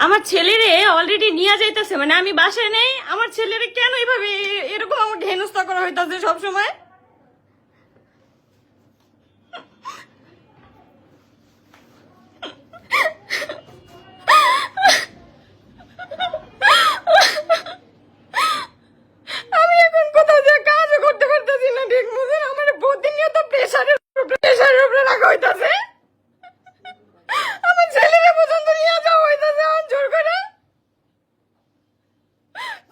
আমার ছেলেরে অলরেডি নিয়ে যাইতেছে, মানে আমি বাসায় নেই, আমার ছেলেরে কেন এইভাবে এরকম আমাকে হেনস্থা করা হইতাছে সবসময়। আমি এখন কোথাও যে কাজও করতে পারতেছি না ঠিক মতো, আমার প্রতিনিয়ত প্রেশারের উপরে রাখা হইতাছে। আমার ছেলেরে পর্যন্ত নিয়ে যাওয়া হইতাছে আমার জোর করে।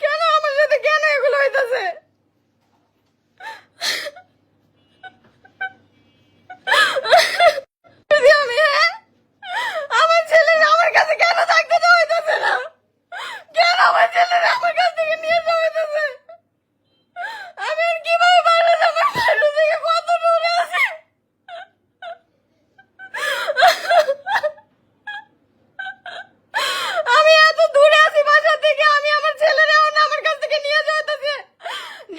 কেন আমার সাথে কেন এগুলো হইতাছে? যদি আমি আমার ছেলের আমার কাছে কেন থাকতে দেওয়া হইতাছে না? কেন আমার ছেলের আমার কাছ থেকে নিয়ে যাওয়া হইতাছে? আমি আর কিভাবে বাইরে যাবো? বাইরে থেকে কত দূরে আছে? আমি এত দূরে আছি বাসা থেকে, আমি আমার ছেলেরে আমার কাছ থেকে নিয়ে যাওয়া হইতাছে।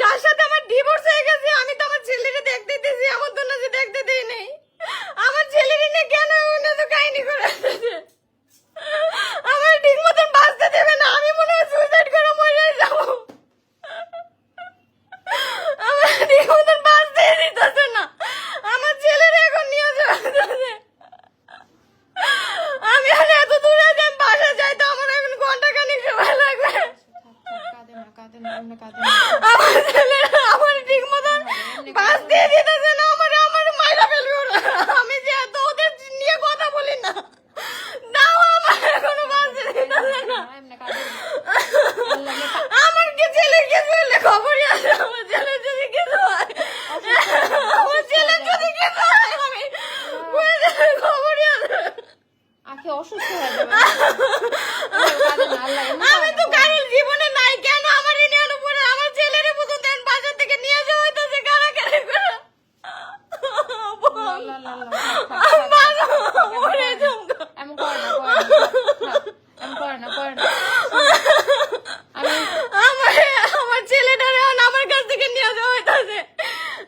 যার সাথে আমার ডিভোর্স হয়ে গেছে, আমি তো আমার ছেলেরে দেখতে দিয়েছি, আমার তো না যে দেখতে দেই নেই। আমার ছেলেরে নিয়ে কেন এমন এত কাহিনী করে আসতেছে? আমার ঠিক মতন বাঁচতে দেবে না, আমি মনে হয় সুইসাইড করে মরে যাবো। আমার ঠিক মতন বাঁচতে দিতেছে না, আমার ছেলেরে এখন নিয়ে যাওয়া হইতাছে। আমি আর এত দূরে যে আমি বাসা যাই তো আমার এখন ঘন্টা খানিক সময় লাগবে। আমার ছেলেরা আমার ঠিক মতন বাঁচতে দিতেছে না, আমার মাইরা ফেলবে ওরা। আমি যে এত ওদের নিয়ে কথা বলি না, তাও আমার এখনো বাঁচতে দিতেছে না। আমার কি ছেলের কিছু হলে খবরই আছে, আমার ছেলের যদি কিছু হয়, আমার ছেলের যদি কিছু হয়, আমি খবরই আছে। অসুস্থ হয়ে যাবে। আমি তো কারোর জীবনে নাই, কেন আমার নিয়ে উপরে আমার ছেলের পর্যন্ত বাসা থেকে নিয়ে যাওয়া হইতেছে কারাকারি করে। এমন করে না, আমার ছেলেটারে আমার কাছ থেকে নিয়ে যাওয়া হইতেছে।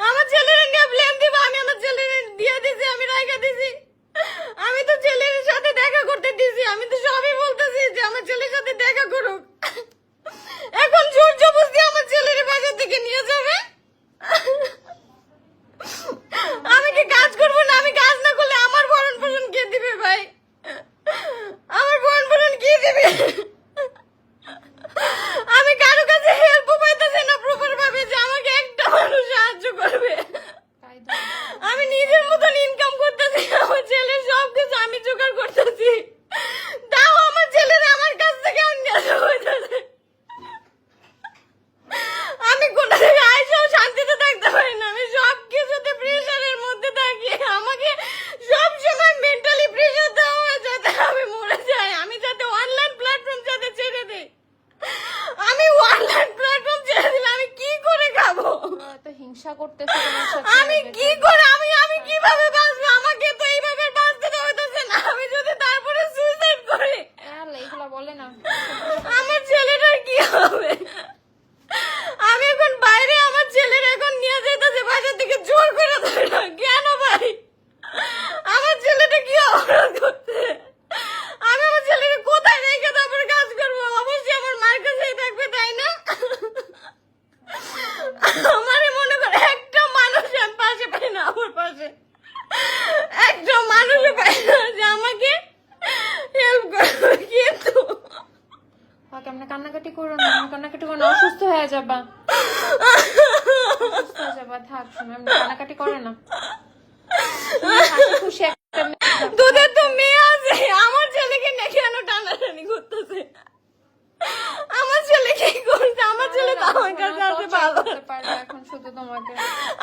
আমার ছেলের নিয়ে ব্লেম দিব, আমি আমার ছেলের দিয়ে দিছি, আমি রাইখা দিছি। আমি তো ছেলের সাথে দেখা করতে দিছি, আমি তো সবই বলতেছি যে আমার ছেলের সাথে দেখা করুক। এখন জোর জবরদস্তি আমার ছেলের বাসা থেকে নিয়ে যাবে। আমি কি কাজ করবো না? আমি কাজ না করলে আমার ভরণ পোষণ কে দিবে ভাই? আমার ভরণ পোষণ কে দিবে? আমি কারো কাছে হেল্প পাইতেছি না প্রপার ভাবে যে আমাকে একটা মানুষ সাহায্য করবে। আমি নিজের মতন ইনকাম করতেছি, আমার ছেলের সবকিছু আমি জোগাড় করতেছি, তাও আমার ছেলেরা আমার কাছ থেকে নিয়ে যাওয়া হইতেছে। আমি কোথা থেকে আইসাও শান্তিতে থাকতে পারি না, আমি সব কিছুতে প্রেশারের মধ্যে থাকি। আমাকে সব সময় মেন্টালি প্রেশার দেওয়া হয় যাতে আমি মরে যাই, আমি যাতে অনলাইন প্ল্যাটফর্ম যাতে ছেড়ে দেই। আমি অনলাইন প্ল্যাটফর্ম ছেড়ে দিলে আমি কি করে খাবো? তো হিংসা করতেছে তোমার সাথে। আমি কি করে আমি কিভাবে বাঁচবো? আমাকে তো এইভাবে বাঁচতে দেওয়া হইতেছে না। আমি যদি তারপরে সুইসাইড করি, এইগুলা বলে না। আমার ছেলেটার কি হবে? আমি এখন বাইরে, আমার ছেলের এখন নিয়ে যাইতেছে বাসা থেকে জোর করে ধরে। কেন ভাই? আমার ছেলেটা কি অপরাধ করছে? আমি আমার ছেলেকে কোথায় রেখে তারপরে কাজ করবো? অবশ্যই আমার মার কাছেই থাকবে, তাই না? আমারে মনে করে একটা মানুষ আমি পাশে পাই না, আমার পাশে একটা মানুষও পাই না যে আমাকে হেল্প করবে। কিন্তু কান্নাকাটি করো না, অসুস্থ হয়ে যাবা। থাক, শোনো, কান্নাকাটি করে না। খুশি একটা তোদের তো মেয়ে আছে, আমার ছেলেকে নিয়ে কেন টানাটানি করতেছে? আমার ছেলে কি করছে? আমার ছেলে তো আমার কাছে আছে ভালো। এখন শুধু তোমাকে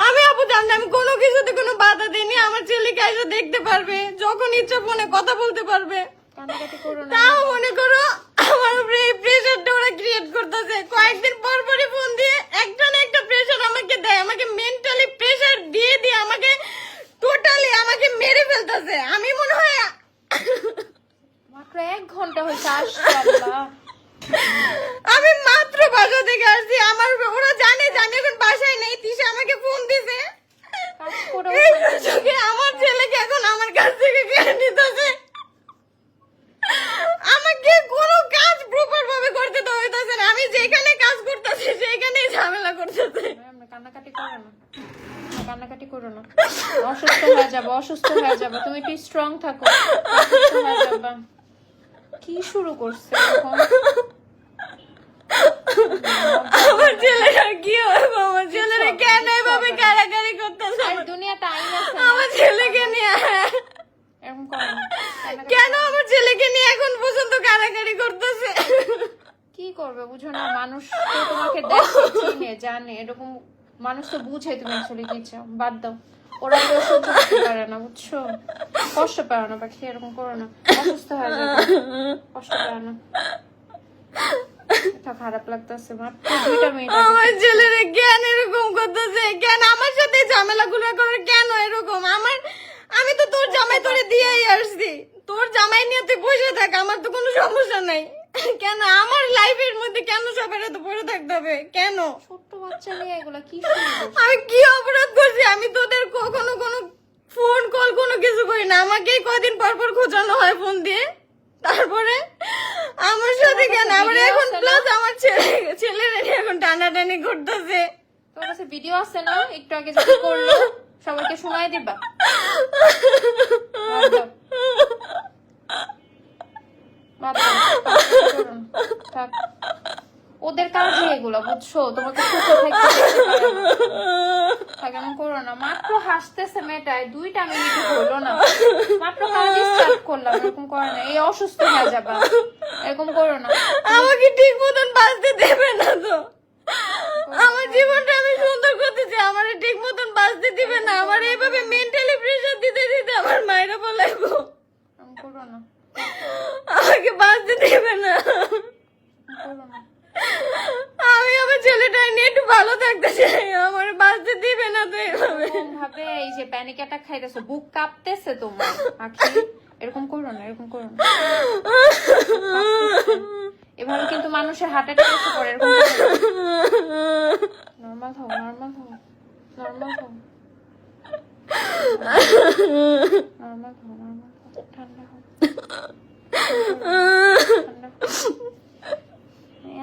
আমি আপু জানি আমি কোনো কিছুতে কোনো বাধা দিইনি, আমার ছেলেকে এসে দেখতে পারবে, যখন ইচ্ছা ফোনে কথা বলতে পারবে। কান্নাকাটি করো না। তাও মনে করো আমার উপরে এই প্রেশারটা ওরা ক্রিয়েট করতেছে। কয়েকদিন পর পরই ফোন দিয়ে একটা না একটা প্রেশার আমাকে দেয়, আমাকে মেন্টালি প্রেশার দিয়ে দিয়ে আমাকে টোটালি আমাকে মেরে ফেলতেছে। আমি মনে হয় মাত্র 1 ঘন্টা হয়েছে আসছে। আল্লাহ, আমি মাত্র বাসা থেকে আসছি, আমার ওরা জানে যে আমি এখন বাসায় নেই। তিশা আমাকে ফোন দিছে, আমার ছেলেকে এখন আমার কাছ থেকে কেড়ে নিতেছে। আমাকে কোনো ঝামেলা করতেছে। আমরা কান্নাকাটি করো না, কান্নাকাটি করো না, অসুস্থ হয়ে যাবো, অসুস্থ হয়ে যাবো, তুমি একটু স্ট্রং থাকো, অসুস্থ হয়ে যাবা। কি শুরু করছে এখন? আমার ছেলেটা কি হবে? আমার ছেলেরা কেন এভাবে কারাকারি করতেছে? আর দুনিয়াটা আইন আছে না? আমার ছেলেকে নিয়ে এরকম করো না, কান্নাকাটি কেন আমার ছেলেকে নিয়ে এখন পর্যন্ত কারাকারি করতেছে? কি করবে বুঝো না, মানুষ তো তোমাকে দেখে চিনে জানে, এরকম মানুষ তো বুঝে তুমি আসলে কি চাও। বাদ দাও, ওরা তো সহ্য করতে পারে না, বুঝছো? কষ্ট পাও না পাখি, এরকম করো না, অসুস্থ হয়ে যাবে, কষ্ট পাও না। এটা খারাপ লাগতেছে, মাত্র 2টা মিনিট আমার ছেলেরা কেন এরকম করতেছে? কেন আমার সাথে ঝামেলা গুলা করে? কেন এরকম? আমি তো তোর জামাই তোরে দিয়েই আসছি, তোর জামাই নিয়ে তুই বসে থাক, আমার তো কোনো সমস্যা নাই। কেন আমার লাইফের মধ্যে কেন সবার এত পড়ে থাকতে হবে? কেন? ছোট্ট বাচ্চা নিয়ে এগুলা কি শুরু করছো? আমি কি অপরাধ করছি? আমি তোদের কখনো কোনো ফোন কল কোনো কিছু করি না, আমাকেই কদিন পর পর খোঁজানো হয় ফোন দিয়ে। তারপরে আমার সাথে কেন? আমার এখন প্লাস আমার ছেলেরা নিয়ে এখন টানাটানি করতেছে। তোর কাছে ভিডিও আছে না? একটু আগে যেটা করলো সবাইকে শোনায় দিবা। বাদ দাও। বাদ দাও, করো না। থাক। ওদের কাজই এগুলো, বুঝছো? তোমাকে সুখে থাকতে দেখতে পারে না। থাক, এমন করো না। মাত্র হাসতেছে মেয়েটায়, 2টা মিনিট হলো না, মাত্র কাজ স্টার্ট করলাম, এরকম করো না। এই অসুস্থ হয়ে যাবা, এরকম করো না। আমাকে ঠিক মতন বাঁচতে দেবে না তো? আমার জীবনটা আমি সুন্দর করতে চাই, আমার ঠিক মতন বাঁচতে দিবে না। আমার এইভাবে মেন্টালি প্রেসার দিতে দিতে আমার মায়েরা বলাইবো। এরকম করো না, আমাকে বাঁচতে দেবে না। করো না। আমি আমার ছেলেটা নিয়ে একটু ভালো থাকতে চাই, আমার বাঁচতে দিবে না তো এইভাবে। এরকম ভাবে এই যে প্যানিক অ্যাটাক খাইতেছো, বুক কাঁপতেছে তোমার আখি, এরকম করো না, এরকম করো না। এভাবে কিন্তু মানুষের হার্ট অ্যাটাক এসে পড়ে, এরকম নরমাল থাও, নরমাল থাও, নরমাল থাও, নরমাল থাও, নরমাল থাও, ঠান্ডা হও, ঠান্ডা হও।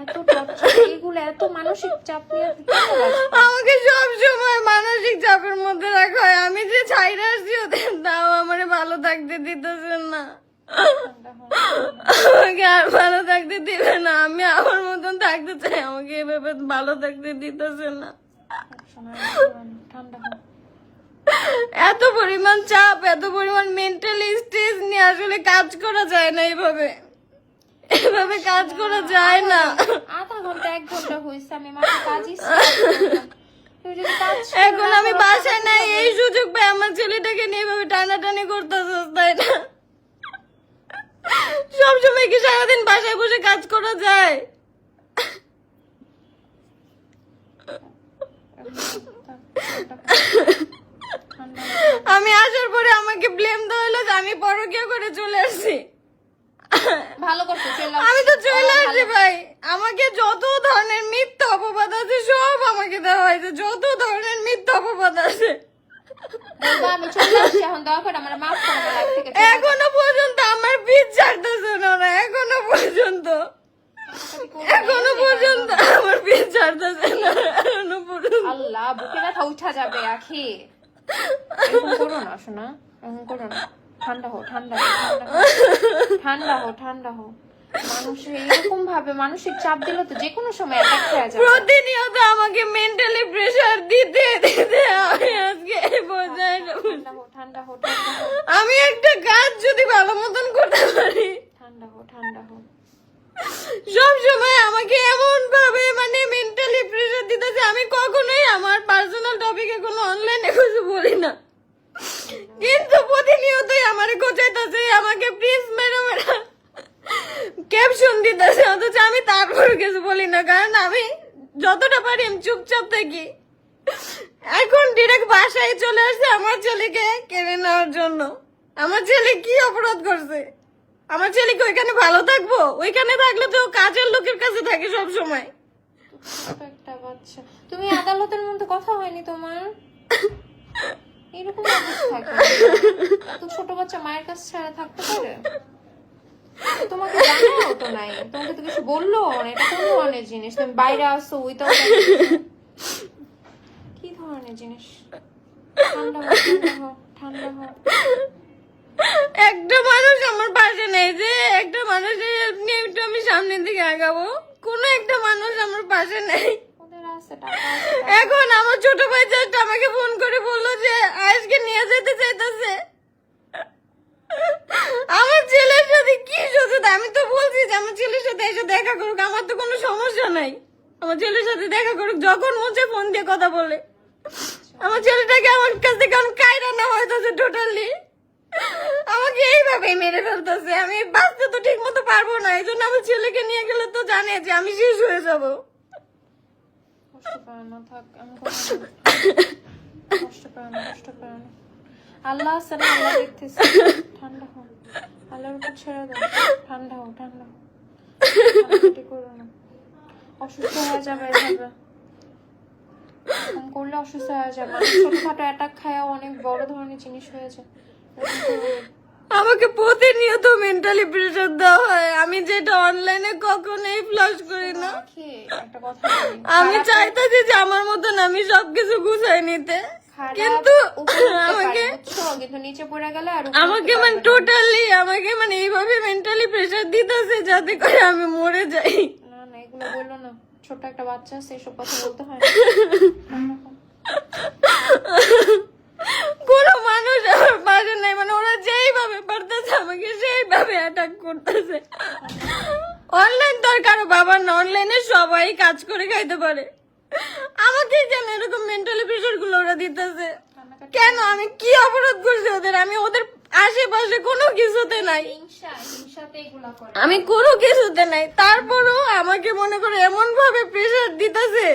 এত টর্চার, এগুলো এত মানসিক চাপ নিয়ে কেন লাগছে? আমাকে সব সময় মানসিক চাপের মধ্যে রাখা হয়। আমি যে ছাইরে আসছি ওদের, তাও আমার ভালো থাকতে দিতেছেন না। ঠান্ডা হও, আমাকে আর ভালো থাকতে দিবে না। আমি আমার মতন থাকতে চাই, আমাকে এভাবে ভালো থাকতে দিতেছে না। শোনা, ঠান্ডা হও। এত পরিমাণ চাপ, এত পরিমাণ মেন্টালি স্ট্রেস নিয়ে আসলে কাজ করা যায় না। এভাবে কাজ করা যায় না। আধা ঘন্টা 1 ঘন্টা হয়েছে, আমি মাত্র কাজই start করলাম। তুই যদি কাজ শুরু এখন না আমি করো, বাসায় নাই, তাহলে এই সুযোগ পাই আমার ছেলেটাকে নিয়ে এভাবে টানাটানি করতেছিস, তাই না? সবসময় কি সারাদিন বাসায় বসে কাজ করা যায়? ঠান্ডা হও। আমি আসার পরে আমাকে ব্লেম দেওয়া হলো যে আমি পরকীয়া করে চলে আসছি। ভালো করছো, চলে আসো। আমি তো চলে আসছি ভাই। আমাকে যত ধরনের মিথ্যা অপবাদ আছে সব আমাকে দেওয়া হয়েছে, যত ধরনের মিথ্যা অপবাদ আছে। বলবা আমি চলে আসছি, এখন দয়া করে আমার মাফ করে দাও, লাইফ থেকে চলে যাও। এখনো পর্যন্ত আমার পিছ ছাড়তেছে না ওরা, এখনো পর্যন্ত আমার পিছ ছাড়তেছে না, এখনো পর্যন্ত। আল্লাহ, বুকে ব্যথা উঠা যাবে আখি, এরকম করো না শোনা, এরকম করো না। ঠান্ডা হও, ঠান্ডা হও, ঠান্ডা হও, ঠান্ডা হও। মানুষের এরকম ভাবে মানসিক চাপ দিলে তো যে কোনো সময় অ্যাটাক হয়ে যাবে। প্রতিনিয়ত আমাকে মেন্টালি প্রেসার দিতে দিতে আমি আজকে এই পর্যায়ে ঠান্ডা হও, ঠান্ডা হও, ঠান্ডা হও, আমি একটা কাজ যদি ভালো মতন করতে পারি, ঠান্ডা হও, ঠান্ডা হও। সব সময় আমাকে এমন ভাবে মানে মেন্টালি প্রেসার দিতেছে। আমি কখনোই আমার পার্সোনাল টপিকে কোনো অনলাইনে কিছু বলি না, কিন্তু প্রতিনিয়তই আমারে গোচাইতেছে, আমাকে প্রিন্স ম্যাডামের ক্যাপশন দিতেছে, অথচ আমি তারপরে কিছু বলি না, কারণ আমি যতটা পারি আমি চুপচাপ থাকি। এখন ডিরেক্ট বাসায় চলে আসছে আমার ছেলেকে কেড়ে নেওয়ার জন্য। আমার ছেলে কি অপরাধ করছে? আমার ছেলে কি ওইখানে ভালো থাকবো? ওইখানে থাকলে তো কাজের লোকের কাছে থাকে সব সময়। ছোট একটা বাচ্চা, তুমি আদালতের মধ্যে কথা হয়নি তোমার? এরকম অবস্থা কেন? এত ছোট বাচ্চা মায়ের কাছে ছাড়া থাকতে পারে? তোমাকে জানাও তো নাই, তোমাকে তো কিছু বললো না, এটা কোন ধরনের জিনিস? তুমি বাইরে আসো, ওই তো ধরনের জিনিস। ঠান্ডা হও, ঠান্ডা হও, ঠান্ডা হও। একটা মানুষ আমার পাশে নেই যে একটা মানুষের হেল্প নিয়ে একটু আমি সামনের দিকে আগাবো, কোনো একটা মানুষ আমার পাশে নেই। ওদের আছে টাকা, আছে টাকা। এখন আমার ছোট ভাই জাস্ট আমাকে ফোন করে বললো যে আজকে নিয়ে যেতে চাইতেছে। আমার ছেলের সাথে কি শত্রুতা, আমি তো বলছি যে আমার ছেলের সাথে এসে দেখা করুক, আমার তো কোনো সমস্যা নাই, আমার ছেলের সাথে দেখা করুক, যখন মনে ফোন দিয়ে কথা বলে। আমার ছেলেটাকে আমার কাছ থেকে এখন কায়রা না হইতেছে টোটালি, আমাকে এইভাবেই মেরে ফেলতেছে। আমি বাঁচতে তো ঠিক মতো পারবো না, এই জন্য আমার ছেলেকে নিয়ে গেলে তো জানে যে আমি শেষ হয়ে যাবো। কষ্ট পায় না, থাক, আমি কষ্ট পায় না, কষ্ট পায় না। আল্লাহ আছে না, আল্লাহ দেখতেছে। ঠান্ডা হও, আল্লাহর উপর ছেড়ে দাও। ঠান্ডা হও, ঠান্ডা হও, কান্নাকাটি করো না। অসুস্থ হয়ে যাবে এভাবে, এরকম করলে অসুস্থ হয়ে যাবে। মানুষ ছোটখাটো অ্যাটাক খায় অনেক বড় ধরনের জিনিস হয়ে যায়। এরকম করো না। আমাকে প্রতিনিয়ত মেন্টালি প্রেশার দেওয়া হয়, আমি যেটা অনলাইনে কখনোই ফ্লাশ করি না। আখি, একটা কথা বলি, আমি চাইতেছি যে আমার মতন আমি সবকিছু গুছাই নিতে, খারাপ কিন্তু উপরে উঠতে পারে, আমাকে বুঝছো? কিন্তু নিচে পড়ে গেলে আর উপরে আমাকে উঠতে মানে পারবে না। টোটালি আমাকে মানে এইভাবে মেন্টালি প্রেশার দিতেছে যাতে করে আমি মরে যাই। না না, এগুলো বললো না, ছোট একটা বাচ্চা আছে, এসব কথা বলতে হয় না। কোনো মানুষ আমার পাশে নাই, মানে ওরা যেইভাবে পারতেছে আমাকে সেইভাবে অ্যাটাক করতেছে। অনলাইন তো আর কারো বাবার না, অনলাইনে সবাই কাজ করে খাইতে পারে, আমাকে কেন এরকম মেন্টালি প্রেশার গুলো ওরা দিতেছে? কেন? আমি কি অপরাধ করছি ওদের? আমি ওদের আশেপাশে কোনো কিছুতে নাই, হিংসাতে এগুলা করে। আমি কোনো কিছুতে নাই, তারপরও আমাকে মনে করে এমন ভাবে প্রেশার দিতেছে।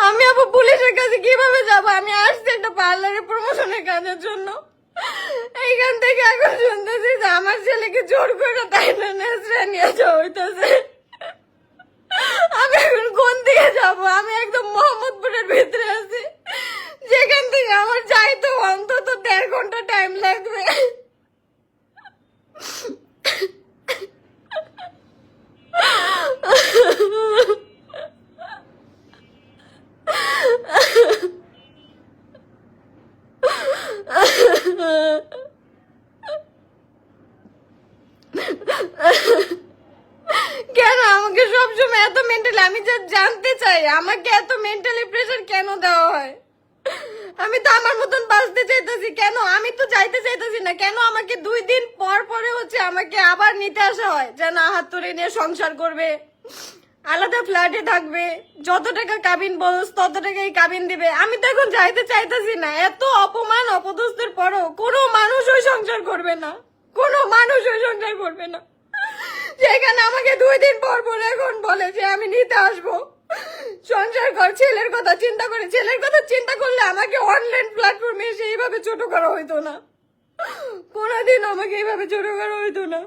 আমি আবার পুলিশের কাছে কিভাবে যাব? আমি আসছি একটা পার্লারে প্রমোশনের কাজের জন্য, এইখান থেকে এখন শুনতেছি যে আমার ছেলেকে জোর করে তাই না নেসরা নিয়ে যাওয়া হইতেছে। আমি এখন কোন দিকে যাব? আমি একদম মোহাম্মদপুরের ভিতরে আছি, যেখান থেকে আমার যাইতে অন্তত 1.5 ঘন্টা টাইম লাগবে। কেন আমাকে সবসময় এত মেন্টালি, আমি যা জানতে চাই আমাকে এত মেন্টালি প্রেশার কেন দেওয়া হয়? আমি তো আমার মতন বাঁচতে চাইতেছি, কেন? আমি তো যাইতে চাইতেছি না, কেন আমাকে 2 দিন পর পরে হচ্ছে আমাকে আবার নিতে আসা হয় যে না হাত ধরে নিয়ে সংসার করবে, আলাদা ফ্ল্যাটে থাকবে, যত টাকা কাবিন বলস তত টাকাই কাবিন দিবে। আমি তো এখন যাইতে চাইতেছি না, এত অপমান অপদস্থের পরও কোনো মানুষ ওই সংসার করবে না, কোনো মানুষ ওই সংসার করবে না, যেখানে আমাকে 2 দিন পর পর এখন বলে যে আমি নিতে আসবো, সংসার কর। ছেলের কথা চিন্তা করে, ছেলের কথা চিন্তা করলে আমাকে অনলাইন প্ল্যাটফর্মে এসে এইভাবে ছোট করা হইতো না, কোনোদিন আমাকে এইভাবে ছোট করা হইতো না।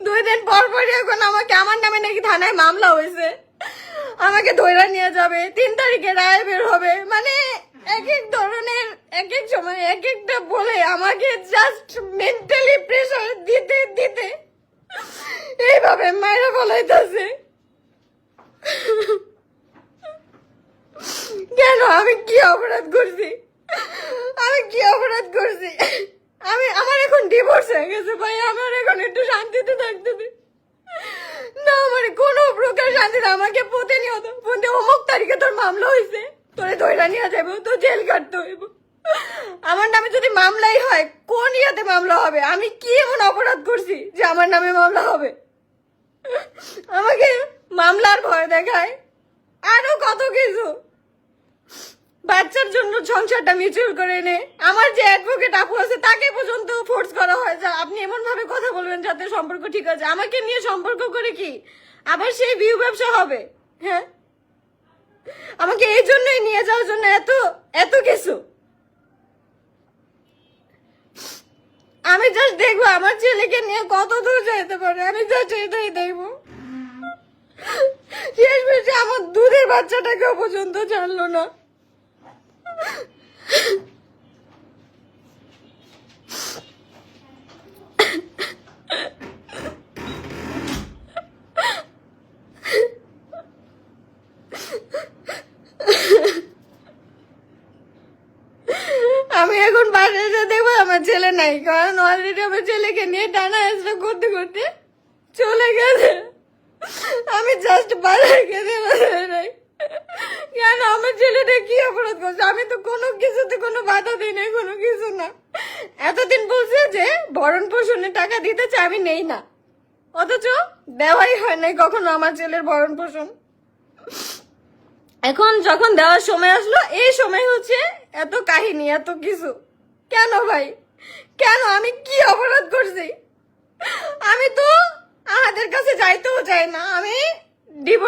2 দিন পর পরই এখন আমাকে, আমার নামে নাকি থানায় মামলা হয়েছে, আমাকে ধইরা নিয়ে যাবে, 3 তারিখে রায় বের হবে, মানে এক এক ধরনের এক এক সময় এক একটা বলে আমাকে জাস্ট মেন্টালি প্রেশার দিতে দিতে এইভাবে মাইরা ফলাইতেছে। কেন? আমি কি অপরাধ করছি? আমি কি অপরাধ করছি? আমার এখন ডিভোর্স হয়ে গেছে ভাই, আমার এখন একটু শান্তিতে থাকতে দে না, আমার কোনো প্রকার শান্তি না। আমাকে প্রতিনিয়ত ফোন দিয়ে অমুক তারিখে তোর মামলা হয়েছে, তোরে ধইরা নিয়ে যাবো, তো জেল কাটতে হইব। আমার নামে যদি মামলাই হয়, কোন ইয়াতে মামলা হবে? আমি কি এমন অপরাধ করছি যে আমার নামে মামলা হবে? আমাকে মামলার ভয় দেখায়, আরো কত কিছু। বাচ্চার জন্য সংসারটা মিউচুয়াল করে নে, আমার যে অ্যাডভোকেট আপু আছে তাকে পর্যন্ত ফোর্স করা হয় যে আপনি এমন ভাবে কথা বলবেন যাতে সম্পর্ক ঠিক আছে। আমাকে নিয়ে সম্পর্ক করে কি আবার সেই ভিউ ব্যবসা হবে? হ্যাঁ, আমাকে এই জন্যই নিয়ে যাওয়ার জন্য এত এত কিছু। আমি জাস্ট দেখবো আমার ছেলেকে নিয়ে কত দূর যেতে পারে, আমি জাস্ট এটাই দেখবো। শেষ বেশি আমার দুধের বাচ্চাটাকেও পর্যন্ত জানলো না। আমি এখন বাসায় এসে দেখবো আমার ছেলে নাই, কারণ অলরেডি আমার ছেলেকে নিয়ে টানা হেসড়া করতে করতে চলে গেছে। আমি জাস্ট বাসায় গেছে নাই, কেন আমার ছেলেটা কি অপরাধ করছে? আমি তো কোনো কিছুতে কোনো বাধা দিই নাই, কোনো কিছু না। এতদিন বলছে যে ভরণ পোষণের টাকা দিতে চাই, আমি নেই না, অথচ দেওয়াই হয় নাই কখনো আমার ছেলের ভরণ পোষণ। এখন যখন দেওয়ার সময় আসলো, এই সময় হচ্ছে এত কাহিনী, এত কিছু। কেন ভাই, কেন? আমি কি অপরাধ করছি? আমি তো আমাদের কাছে যাইতেও চাই না, আমি ডিভোর্স